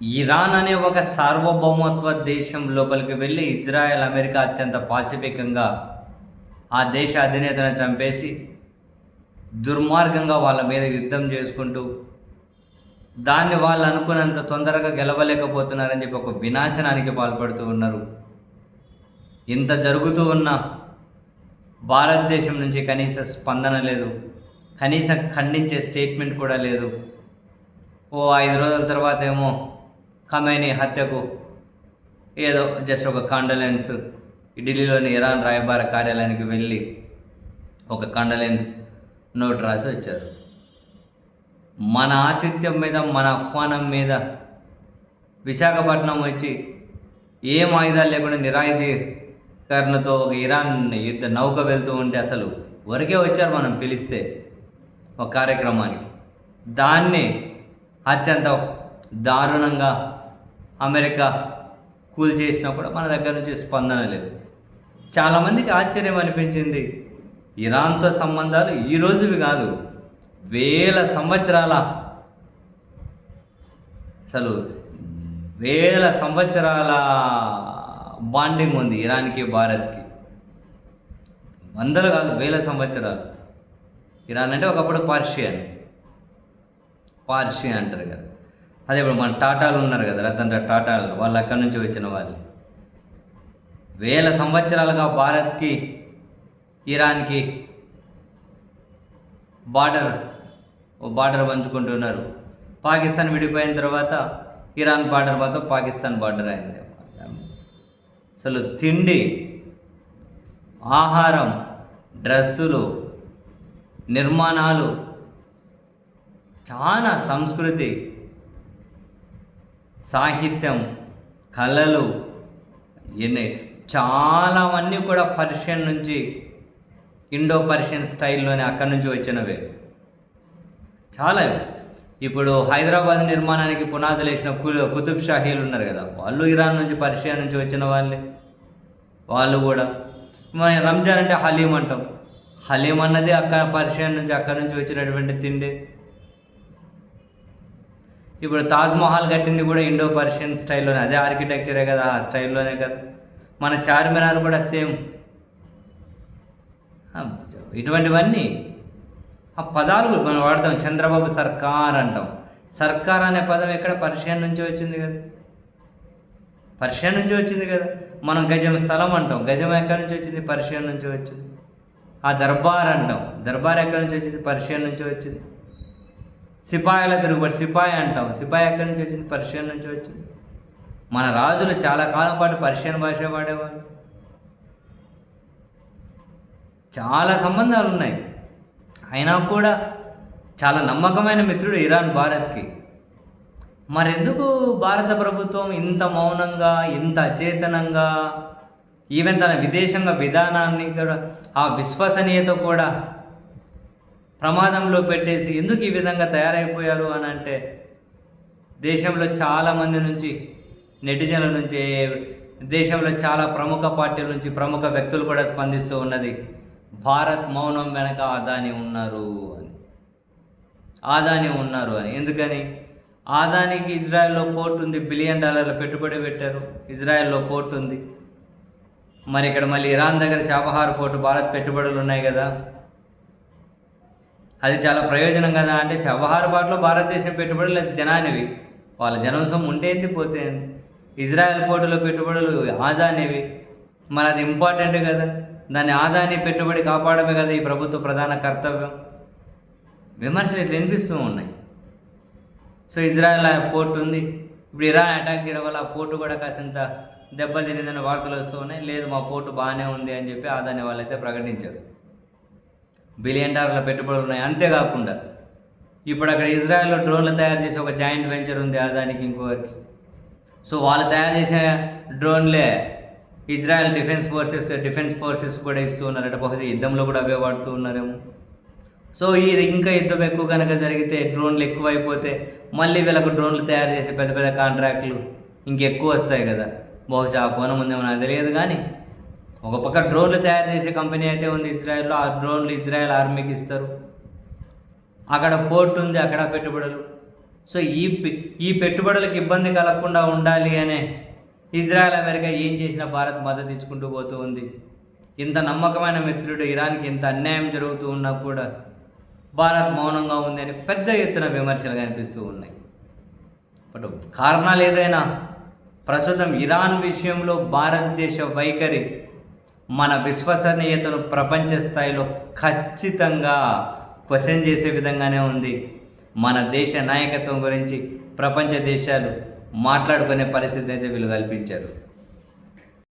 Iran అనే ఒక సార్వభౌమత్వ దేశం లోపలికి వెళ్ళి ఇజ్రాయెల్, అమెరికా అత్యంత పాశవికంగా ఆ దేశ అధినేతను చంపేసి దుర్మార్గంగా వాళ్ళ మీద యుద్ధం చేసుకుంటూ దాన్ని వాళ్ళు అనుకున్నంత తొందరగా గెలవలేకపోతున్నారని చెప్పి ఒక వినాశనానికి పాల్పడుతూ ఉన్నారు. ఇంత జరుగుతూ ఉన్న భారతదేశం నుంచి కనీస స్పందన లేదు, కనీసం ఖండించే స్టేట్మెంట్ కూడా లేదు. ఓ 5 రోజుల తర్వాత ఏమో ఖమేనీ హత్యకు ఏదో జస్ట్ ఒక కాండలెన్స్ ఢిల్లీలోని ఇరాన్ రాయబార కార్యాలయానికి వెళ్ళి ఒక కాండలెన్స్ నోట్ రాసి వచ్చారు. మన ఆతిథ్యం మీద, మన ఆహ్వానం మీద విశాఖపట్నం వచ్చి ఏం ఆయుధాలు లేకుండా నిరాయుధీకరణతో ఒక ఇరాన్ యుద్ధ నౌక వెళ్తూ ఉంటే అసలు వరకే వచ్చారు మనం పిలిస్తే ఒక కార్యక్రమానికి. దాన్ని అత్యంత దారుణంగా అమెరికా కూల్చేసినా కూడా మన దగ్గర నుంచి స్పందన లేదు. చాలామందికి ఆశ్చర్యం అనిపించింది. ఇరాన్తో సంబంధాలు ఈ రోజువి కాదు, వేల సంవత్సరాల, అసలు వేల సంవత్సరాల బాండింగ్ ఉంది ఇరాన్కి భారత్కి. వందలు కాదు, వేల సంవత్సరాలు. ఇరాన్ అంటే ఒకప్పుడు పార్షియన్ అంటారు కదా, అదే ఇప్పుడు మన టాటాలు ఉన్నారు కదా, రతన్ టాటాలు, వాళ్ళు అక్కడి నుంచి వచ్చిన వాళ్ళు. వేల సంవత్సరాలుగా భారత్కి ఇరాన్కి బార్డర్ పంచుకుంటున్నారు. పాకిస్తాన్ విడిపోయిన తర్వాత ఇరాన్ బార్డర్ మొత్తం పాకిస్తాన్ బార్డర్ అయింది. అసలు తిండి, ఆహారం, డ్రెస్సులు, నిర్మాణాలు, చాలా సంస్కృతి, సాహిత్యం, కళలు, చాలావన్నీ కూడా పర్షియన్ నుంచి, ఇండో పర్షియన్ స్టైల్లోనే అక్కడి నుంచి వచ్చినవే చాలా. ఇప్పుడు హైదరాబాద్ నిర్మాణానికి పునాదులు వేసిన కుతుబ్ షాహీలు ఉన్నారు కదా, వాళ్ళు ఇరాన్ నుంచి, పర్షియా నుంచి వచ్చిన వాళ్ళే. వాళ్ళు కూడా మన రంజాన్ అంటే హలీం అంటాం. హలీం అన్నది అక్కడ పర్షియన్ నుంచి, అక్కడి నుంచి వచ్చినటువంటి తిండి. ఇప్పుడు తాజ్మహల్ కట్టింది కూడా ఇండో పర్షియన్ స్టైల్లోనే, అదే ఆర్కిటెక్చరే కదా, ఆ స్టైల్లోనే కదా. మన చార్మినార్ కూడా సేమ్. ఇటువంటివన్నీ ఆ పదాలు మనం వాడతాం. చంద్రబాబు సర్కార్ అంటాం. సర్కార్ అనే పదం ఎక్కడ? పర్షియన్ నుంచి వచ్చింది కదా, పర్షియన్ నుంచి వచ్చింది కదా. మనం గజం స్థలం అంటాం. గజం ఎక్కడి నుంచి వచ్చింది? పర్షియన్ నుంచి వచ్చింది. ఆ దర్బార్ అంటాం. దర్బార్ ఎక్కడి నుంచి వచ్చింది? పర్షియన్ నుంచి వచ్చింది. సిపాయిల తిరుగుబాటు, సిపాయి అంటాం. సిపాయి ఎక్కడి నుంచి వచ్చింది? పర్షియన్ నుంచి వచ్చింది. మన రాజులు చాలా కాలం పాటు పర్షియన్ భాష వాడేవాళ్ళు. చాలా సంబంధాలు ఉన్నాయి. అయినా కూడా చాలా నమ్మకమైన మిత్రుడు ఇరాన్ భారత్కి. మరెందుకు భారత ప్రభుత్వం ఇంత మౌనంగా, ఇంత అచేతనంగా, ఈవెన్ తన విదేశాంగ విధానాన్ని కూడా, ఆ విశ్వసనీయత కూడా ప్రమాదంలో పెట్టేసి ఎందుకు ఈ విధంగా తయారైపోయారు అని అంటే, దేశంలో చాలామంది నుంచి, నెటిజన్ల నుంచి, దేశంలో చాలా ప్రముఖ పార్టీల నుంచి, ప్రముఖ వ్యక్తులు కూడా స్పందిస్తూ ఉన్నది, భారత్ మౌనం వెనక అదానీ ఉన్నారు అని. ఎందుకని? అదానీకి ఇజ్రాయెల్లో పోర్ట్ ఉంది, $1 బిలియన్ పెట్టుబడి పెట్టారు. ఇజ్రాయెల్లో పోర్ట్ ఉంది. మరి ఇక్కడ మళ్ళీ ఇరాన్ దగ్గర చాబహార్ పోర్టు, భారత్ పెట్టుబడులు ఉన్నాయి కదా, అది చాలా ప్రయోజనం కదా. అంటే చాబహార్ పోర్టులో భారతదేశం పెట్టుబడులు లేదు, జనానివి, వాళ్ళ జనం సొమ్ము ఉంటే ఏంటి, పోతే ఏంటి. ఇజ్రాయెల్ పోర్టులో పెట్టుబడులు అదానీవి, మరి అది ఇంపార్టెంట్ కదా. దాన్ని అదానీ పెట్టుబడి కాపాడమే కదా ఈ ప్రభుత్వ ప్రధాన కర్తవ్యం. విమర్శలు ఇట్లా వినిపిస్తూ ఉన్నాయి. సో ఇజ్రాయెల్ పోర్టు ఉంది, ఇప్పుడు ఇరాన్ అటాక్ చేయడం వల్ల ఆ పోర్టు కూడా కాసింత దెబ్బతినిందని వార్తలు వస్తూ ఉన్నాయి. లేదు, మా పోర్టు బాగానే ఉంది అని చెప్పి అదానీ వాళ్ళైతే ప్రకటించారు. $1 బిలియన్ పెట్టుబడులు ఉన్నాయి. అంతేకాకుండా ఇప్పుడు అక్కడ ఇజ్రాయెల్లో డ్రోన్లు తయారు చేసే ఒక జాయింట్ వెంచర్ ఉంది అదానికి, ఇంకోరికి. సో వాళ్ళు తయారు చేసే డ్రోన్లే ఇజ్రాయెల్ డిఫెన్స్ ఫోర్సెస్ కూడా ఇస్తూ ఉన్నారట. బహుశా యుద్ధంలో కూడా అవే వాడుతూ ఉన్నారేమో. సో ఇది ఇంకా యుద్ధం ఎక్కువ కనుక జరిగితే, డ్రోన్లు ఎక్కువ అయిపోతే, మళ్ళీ వీళ్ళకు డ్రోన్లు తయారు చేసే పెద్ద పెద్ద కాంట్రాక్టులు ఇంకెక్కువ వస్తాయి కదా. బహుశా ఆ కోణం ఉందేమో నాకు తెలియదు. కానీ ఒక పక్క డ్రోన్లు తయారు చేసే కంపెనీ అయితే ఉంది ఇజ్రాయెల్లో, ఆ డ్రోన్లు ఇజ్రాయెల్ ఆర్మీకి ఇస్తారు. అక్కడ పోర్ట్ ఉంది, అక్కడ పెట్టుబడులు. సో ఈ పెట్టుబడులకు ఇబ్బంది కలగకుండా ఉండాలి అనే ఇజ్రాయెల్ అమెరికా ఏం చేసినా భారత్ మద్దతు ఇచ్చుకుంటూ పోతూ ఉంది. ఇంత నమ్మకమైన మిత్రుడు ఇరాన్కి ఇంత అన్యాయం జరుగుతూ ఉన్నా కూడా భారత్ మౌనంగా ఉంది అని పెద్ద ఎత్తున విమర్శలు కనిపిస్తూ ఉన్నాయి. బట్ కారణాలు ఏదైనా ప్రస్తుతం ఇరాన్ విషయంలో భారతదేశ వైఖరి మన విశ్వసనీయతను ప్రపంచ స్థాయిలో ఖచ్చితంగా క్వశ్చన్ చేసే విధంగానే ఉంది. మన దేశ నాయకత్వం గురించి ప్రపంచ దేశాలు మాట్లాడుకునే పరిస్థితిని అయితే వీళ్ళు కల్పించారు.